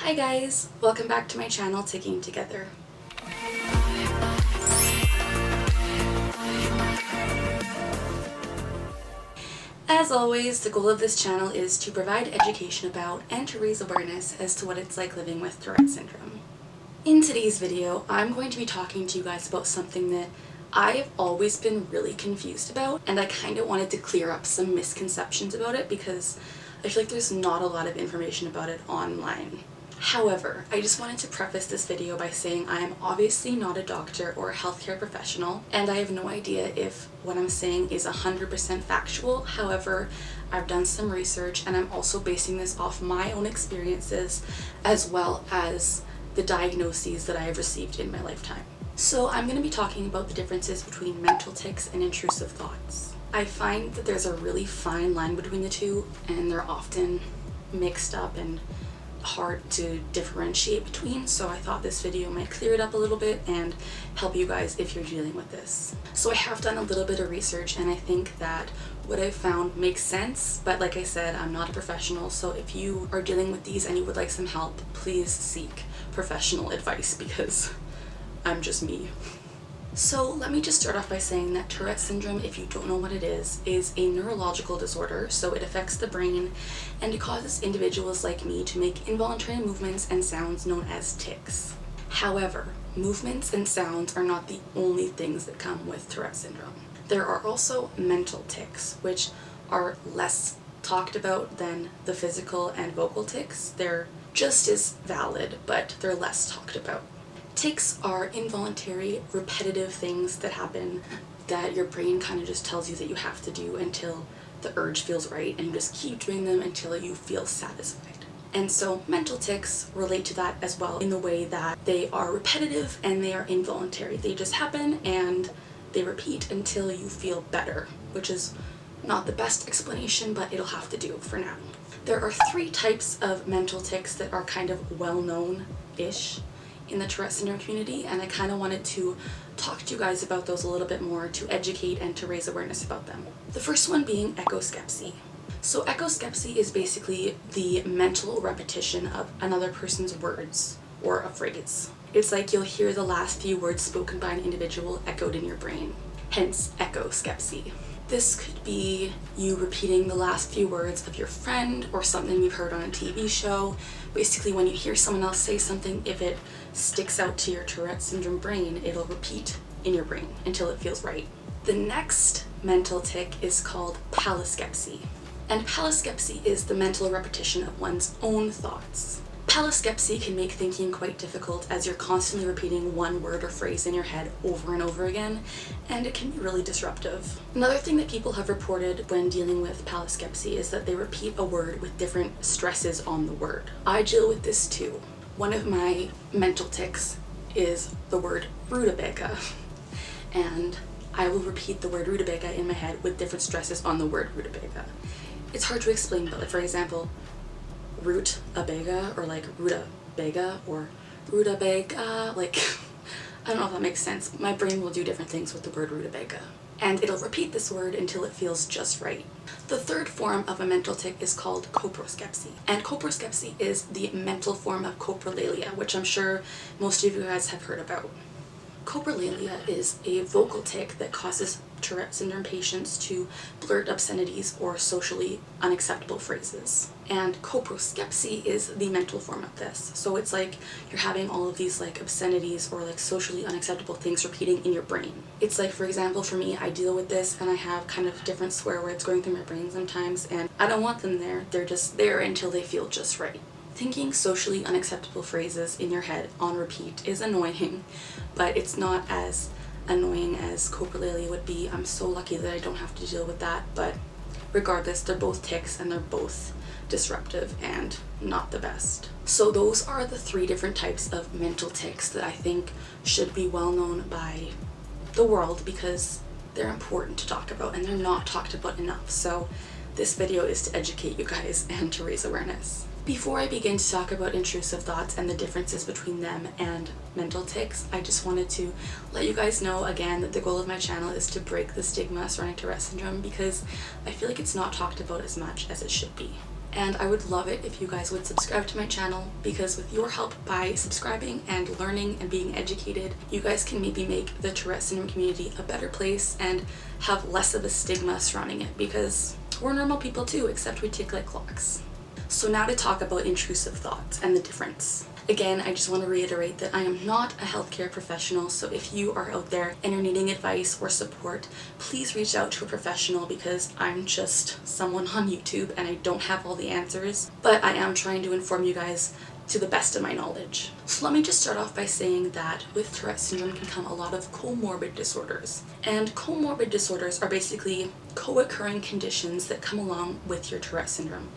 Hi guys, welcome back to my channel, Ticking Together. As always, the goal of this channel is to provide education about and to raise awareness as to what it's like living with Tourette Syndrome. In today's video, I'm going to be talking to you guys about something that I've always been really confused about, and I kind of wanted to clear up some misconceptions about it because I feel like there's not a lot of information about it online. However, I just wanted to preface this video by saying I am obviously not a doctor or a healthcare professional, and I have no idea if what I'm saying is 100% factual. However, I've done some research and I'm also basing this off my own experiences as well as the diagnoses that I have received in my lifetime. So I'm going to be talking about the differences between mental tics and intrusive thoughts. I find that there's a really fine line between the two, and they're often mixed up and hard to differentiate between, so I thought this video might clear it up a little bit and help you guys if you're dealing with this. So I have done a little bit of research and I think that what I've found makes sense, but like I said, I'm not a professional, so if you are dealing with these and you would like some help, please seek professional advice because I'm just me. So let me just start off by saying that Tourette Syndrome, if you don't know what it is a neurological disorder, so it affects the brain and it causes individuals like me to make involuntary movements and sounds known as tics. However, movements and sounds are not the only things that come with Tourette Syndrome. There are also mental tics, which are less talked about than the physical and vocal tics. They're just as valid, but they're less talked about. Tics are involuntary, repetitive things that happen that your brain kind of just tells you that you have to do until the urge feels right, and you just keep doing them until you feel satisfied. And so mental tics relate to that as well in the way that they are repetitive and they are involuntary. They just happen and they repeat until you feel better, which is not the best explanation, but it'll have to do for now. There are 3 types of mental tics that are kind of well-known-ish in the Tourette Syndrome community, and I kind of wanted to talk to you guys about those a little bit more to educate and to raise awareness about them. The first one being echoskepsi. So echoskepsi is basically the mental repetition of another person's words or a phrase. It's like you'll hear the last few words spoken by an individual echoed in your brain, hence echoskepsi. This could be you repeating the last few words of your friend or something you've heard on a TV show. Basically, when you hear someone else say something, if it sticks out to your Tourette Syndrome brain, it'll repeat in your brain until it feels right. The next mental tic is called palaskepsi. And palaskepsi is the mental repetition of one's own thoughts. Palaskepsi can make thinking quite difficult as you're constantly repeating one word or phrase in your head over and over again, and it can be really disruptive. Another thing that people have reported when dealing with palaskepsi is that they repeat a word with different stresses on the word. I deal with this too. One of my mental tics is the word rutabaga, and I will repeat the word rutabaga in my head with different stresses on the word rutabaga. It's hard to explain, but like, for example, rutabaga or like rutabaga or rutabaga, like I don't know if that makes sense. My brain will do different things with the word rutabaga, and it'll repeat this word until it feels just right. The third form of a mental tic is called coproskepsi, and coproskepsi is the mental form of coprolalia, which I'm sure most of you guys have heard about. Coprolalia is a vocal tic that causes Tourette Syndrome patients to blurt obscenities or socially unacceptable phrases. And coproskepsi is the mental form of this. So it's like you're having all of these like obscenities or like socially unacceptable things repeating in your brain. It's like, for example, for me, I deal with this and I have kind of different swear words going through my brain sometimes, and I don't want them there. They're just there until they feel just right. Thinking socially unacceptable phrases in your head on repeat is annoying, but it's not as annoying as coprolalia would be. I'm so lucky that I don't have to deal with that, but regardless, they're both tics and they're both disruptive and not the best. So those are the 3 different types of mental tics that I think should be well known by the world because they're important to talk about and they're not talked about enough. So this video is to educate you guys and to raise awareness. Before I begin to talk about intrusive thoughts and the differences between them and mental tics, I just wanted to let you guys know again that the goal of my channel is to break the stigma surrounding Tourette Syndrome because I feel like it's not talked about as much as it should be. And I would love it if you guys would subscribe to my channel, because with your help by subscribing and learning and being educated, you guys can maybe make the Tourette Syndrome community a better place and have less of a stigma surrounding it, because we're normal people too, except we tick like clocks. So now to talk about intrusive thoughts and the difference. Again, I just want to reiterate that I am not a healthcare professional, so if you are out there and you're needing advice or support, please reach out to a professional, because I'm just someone on YouTube and I don't have all the answers, but I am trying to inform you guys to the best of my knowledge. So let me just start off by saying that with Tourette syndrome can come a lot of comorbid disorders. And comorbid disorders are basically co-occurring conditions that come along with your Tourette syndrome.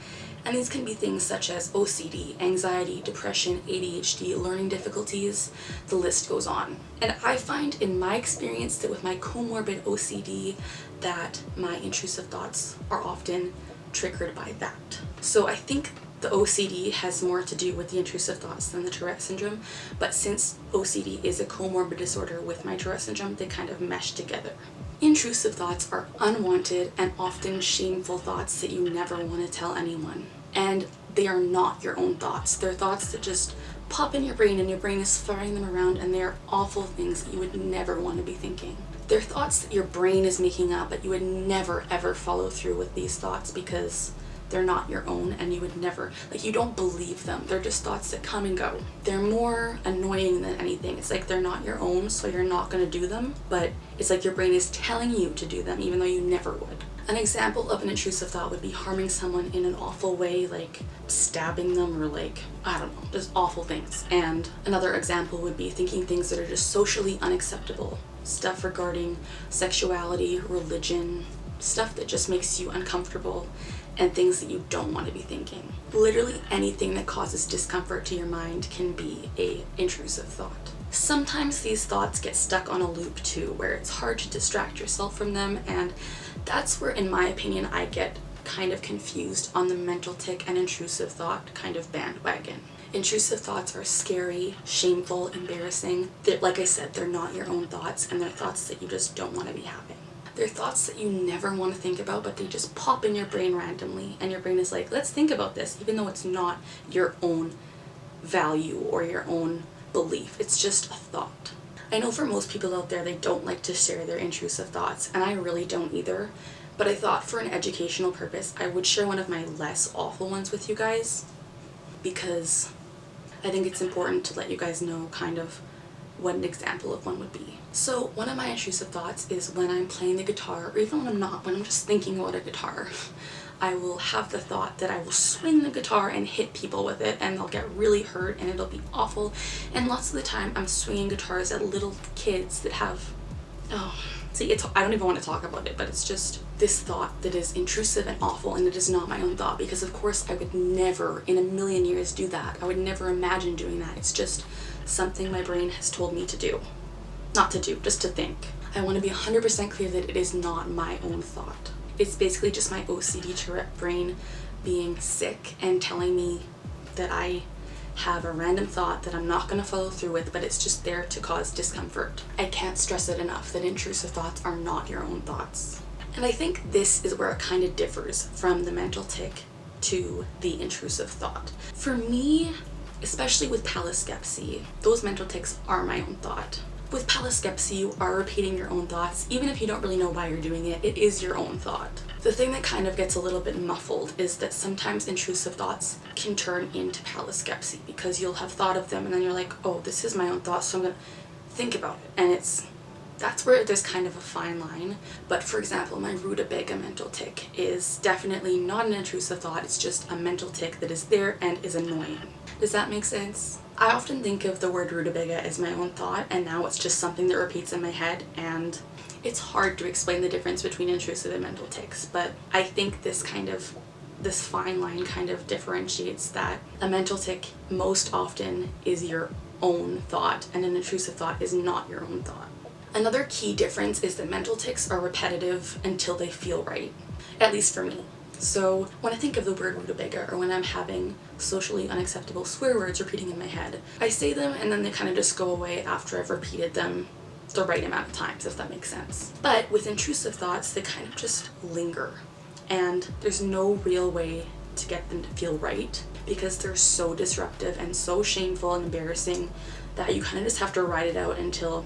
And these can be things such as OCD, anxiety, depression, ADHD, learning difficulties, the list goes on. And I find in my experience that with my comorbid OCD that my intrusive thoughts are often triggered by that. So I think the OCD has more to do with the intrusive thoughts than the Tourette syndrome, but since OCD is a comorbid disorder with my Tourette syndrome, they kind of mesh together. Intrusive thoughts are unwanted and often shameful thoughts that you never want to tell anyone. And they are not your own thoughts. They're thoughts that just pop in your brain and your brain is firing them around, and they're awful things that you would never want to be thinking. They're thoughts that your brain is making up, but you would never ever follow through with these thoughts because they're not your own, and you would never, like, you don't believe them. They're just thoughts that come and go. They're more annoying than anything. It's like they're not your own, so you're not going to do them, but it's like your brain is telling you to do them even though you never would. An example of an intrusive thought would be harming someone in an awful way, like stabbing them, or like, I don't know, just awful things. And another example would be thinking things that are just socially unacceptable. Stuff regarding sexuality, religion, stuff that just makes you uncomfortable, and things that you don't want to be thinking. Literally anything that causes discomfort to your mind can be an intrusive thought. Sometimes these thoughts get stuck on a loop too, where it's hard to distract yourself from them, and that's where, in my opinion, I get kind of confused on the mental tic and intrusive thought kind of bandwagon. Intrusive thoughts are scary, shameful, embarrassing. Like I said, they're not your own thoughts, and they're thoughts that you just don't want to be having. They're thoughts that you never want to think about, but they just pop in your brain randomly, and your brain is like, let's think about this, even though it's not your own value or your own belief. It's just a thought. I know for most people out there, they don't like to share their intrusive thoughts, and I really don't either, but I thought for an educational purpose, I would share one of my less awful ones with you guys, because I think it's important to let you guys know kind of what an example of one would be. So one of my intrusive thoughts is when I'm playing the guitar, or even when I'm not, when I'm just thinking about a guitar, I will have the thought that I will swing the guitar and hit people with it, and they'll get really hurt and it'll be awful. And lots of the time I'm swinging guitars at little kids that have, I don't even want to talk about it, but it's just this thought that is intrusive and awful, and it is not my own thought, because of course I would never in a million years do that. I would never imagine doing that. It's just something my brain has told me to do. Not to do, just to think. I want to be 100% clear that it is not my own thought. It's basically just my OCD Tourette brain being sick and telling me that I have a random thought that I'm not going to follow through with, but it's just there to cause discomfort. I can't stress it enough that intrusive thoughts are not your own thoughts. And I think this is where it kind of differs from the mental tic to the intrusive thought. For me, especially with palaskepsi, those mental tics are my own thought. With palaskepsi, you are repeating your own thoughts. Even if you don't really know why you're doing it, it is your own thought. The thing that kind of gets a little bit muffled is that sometimes intrusive thoughts can turn into palaskepsi, because you'll have thought of them and then you're like, oh, this is my own thought, so I'm gonna think about it. And that's where there's kind of a fine line. But for example, my rutabaga mental tic is definitely not an intrusive thought, it's just a mental tic that is there and is annoying. Does that make sense? I often think of the word rutabaga as my own thought, and now it's just something that repeats in my head, and it's hard to explain the difference between intrusive and mental tics, but I think this fine line kind of differentiates that a mental tic most often is your own thought, and an intrusive thought is not your own thought. Another key difference is that mental tics are repetitive until they feel right, at least for me. So when I think of the word rutabaga, or when I'm having socially unacceptable swear words repeating in my head, I say them and then they kind of just go away after I've repeated them the right amount of times, if that makes sense. But with intrusive thoughts, they kind of just linger, and there's no real way to get them to feel right, because they're so disruptive and so shameful and embarrassing that you kind of just have to ride it out until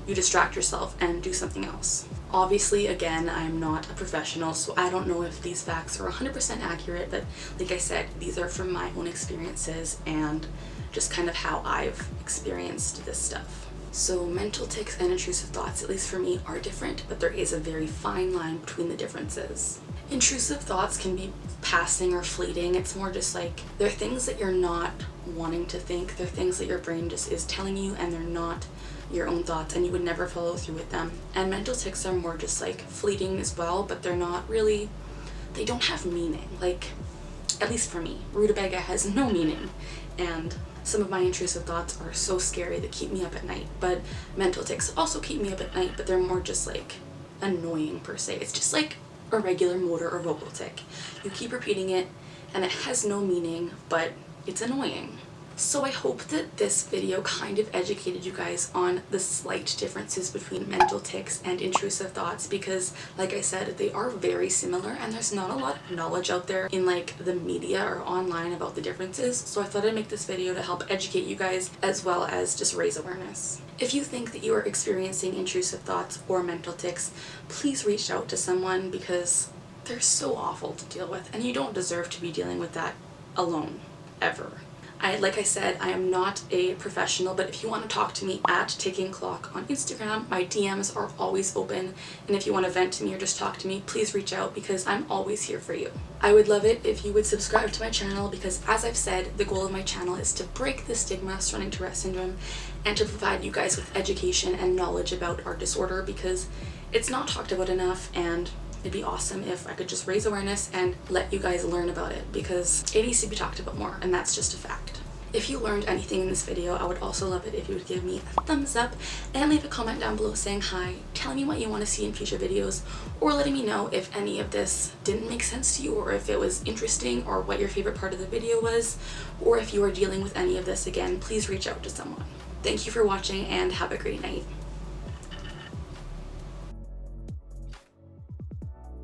you distract yourself and do something else. Obviously, again, I'm not a professional, so I don't know if these facts are 100% accurate, but like I said, these are from my own experiences and just kind of how I've experienced this stuff. So mental tics and intrusive thoughts, at least for me, are different, but there is a very fine line between the differences. Intrusive thoughts can be passing or fleeting. It's more just like, they're things that you're not wanting to think. They're things that your brain just is telling you, and they're not your own thoughts, and you would never follow through with them. And mental tics are more just like fleeting as well, but they're not really, they don't have meaning. Like, at least for me, rutabaga has no meaning. And some of my intrusive thoughts are so scary that keep me up at night, but mental tics also keep me up at night, but they're more just like annoying per se. It's just like a regular motor or vocal tic. You keep repeating it and it has no meaning, but it's annoying. So I hope that this video kind of educated you guys on the slight differences between mental tics and intrusive thoughts, because like I said, they are very similar and there's not a lot of knowledge out there in like the media or online about the differences. So I thought I'd make this video to help educate you guys as well as just raise awareness. If you think that you are experiencing intrusive thoughts or mental tics, please reach out to someone, because they're so awful to deal with and you don't deserve to be dealing with that alone, ever. Like I said, I am not a professional, but if you want to talk to me at Ticking Clock on Instagram, my DMs are always open, and if you want to vent to me or just talk to me, please reach out, because I'm always here for you. I would love it if you would subscribe to my channel, because as I've said, the goal of my channel is to break the stigma surrounding Tourette syndrome and to provide you guys with education and knowledge about our disorder, because it's not talked about enough, and it'd be awesome if I could just raise awareness and let you guys learn about it, because it needs to be talked about more, and that's just a fact. If you learned anything in this video, I would also love it if you would give me a thumbs up and leave a comment down below saying hi, telling me what you want to see in future videos, or letting me know if any of this didn't make sense to you, or if it was interesting, or what your favorite part of the video was, or if you are dealing with any of this again, please reach out to someone. Thank you for watching and have a great night.